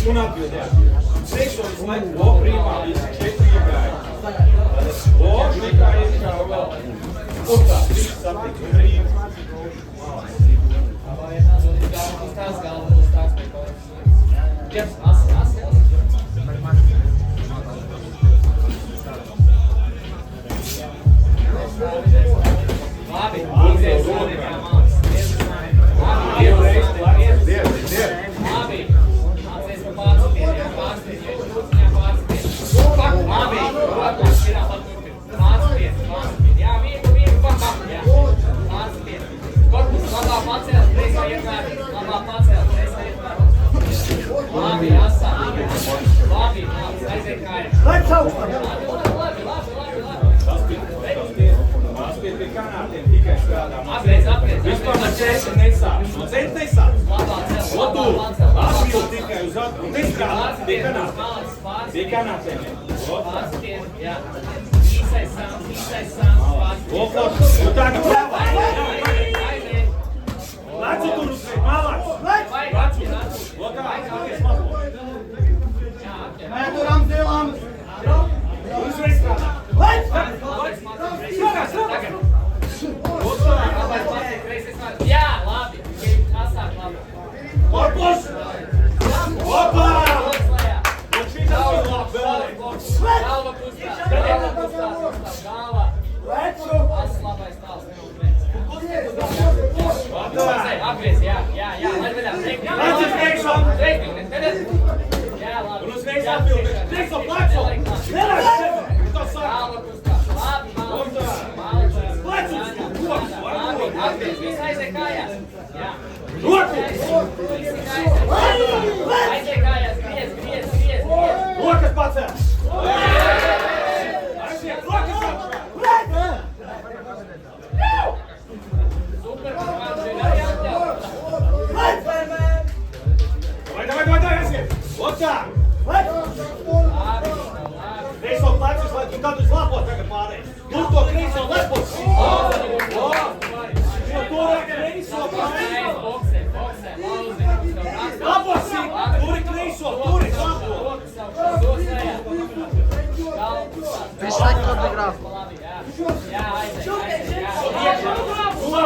Un atbild, jā. Priekšo visu laiku, o, brīvā, visi 4 iegāja. O, nekā iekā vēl. Un tā, 3 satik, brīvi. Tās galvas, tās pēc. Ģeps, asi. Labi, īsies sādēkā māc. Labi, mācies par pārcitieniem, jā, pārcitieniem. Labi, mācitien. Jā, viegli, jā. Mācitien. Korpus labā pacēl, treisā ietvēr. Labā pacēl, treisā ietvēr. Labi, asāk. Labi, aiziet kājām. Lec augstāk! Labi. Mācīt pie kanātiem tikai strādā. Apreiz. Vispār no ceļa nesāc. No ceļa nesāc. Labā cel. Atbild tikai uz atbild. Nestrādā pie kanātiem. Pie kanātiem. Pārcitien, jā. Īsais sāns, pārcitien. Lopos. Un tagad pravā. Aiziet. Lecu tur uz ceļa. Malāc. Lecu. Lokā. Skaties mazliet. Jā, apķer. Nē, turam zilām! Uzreiz strādā. Jā, labi. Asāk, labi. Korpus. Hopā. Un šī tas ir labi vēlreiz. Galva kustās. Galva. As labais tāls. Apgriez, jā. Lai vaļā. Lecu uz priekšā. Jā, labi. Un uzreiz atbild. Priekšā pleco. Nelaiž sevi. To saka. Galva kustās. Labi, mālicis. Plecus. Koks. Labi, apgriez. Viss aiziet kājās. Jā. Rokas. Aiziet kājās. Griez. Rokas pacēl. Aiziet. Rokas atvēl. Super, kāds ir arī atļaut. Vai, aiziet. Lokā. Labi. Kreiso plecus, lai tu tad uz lapo tagad pārēj. Tur to kreiso lepus. To vajag kreiso pārēj. Boksē, lauzi. Lapos ir. Turi kreiso, turi lapo. Viss laikam bija grāfu. Jā, aiziet. Ula,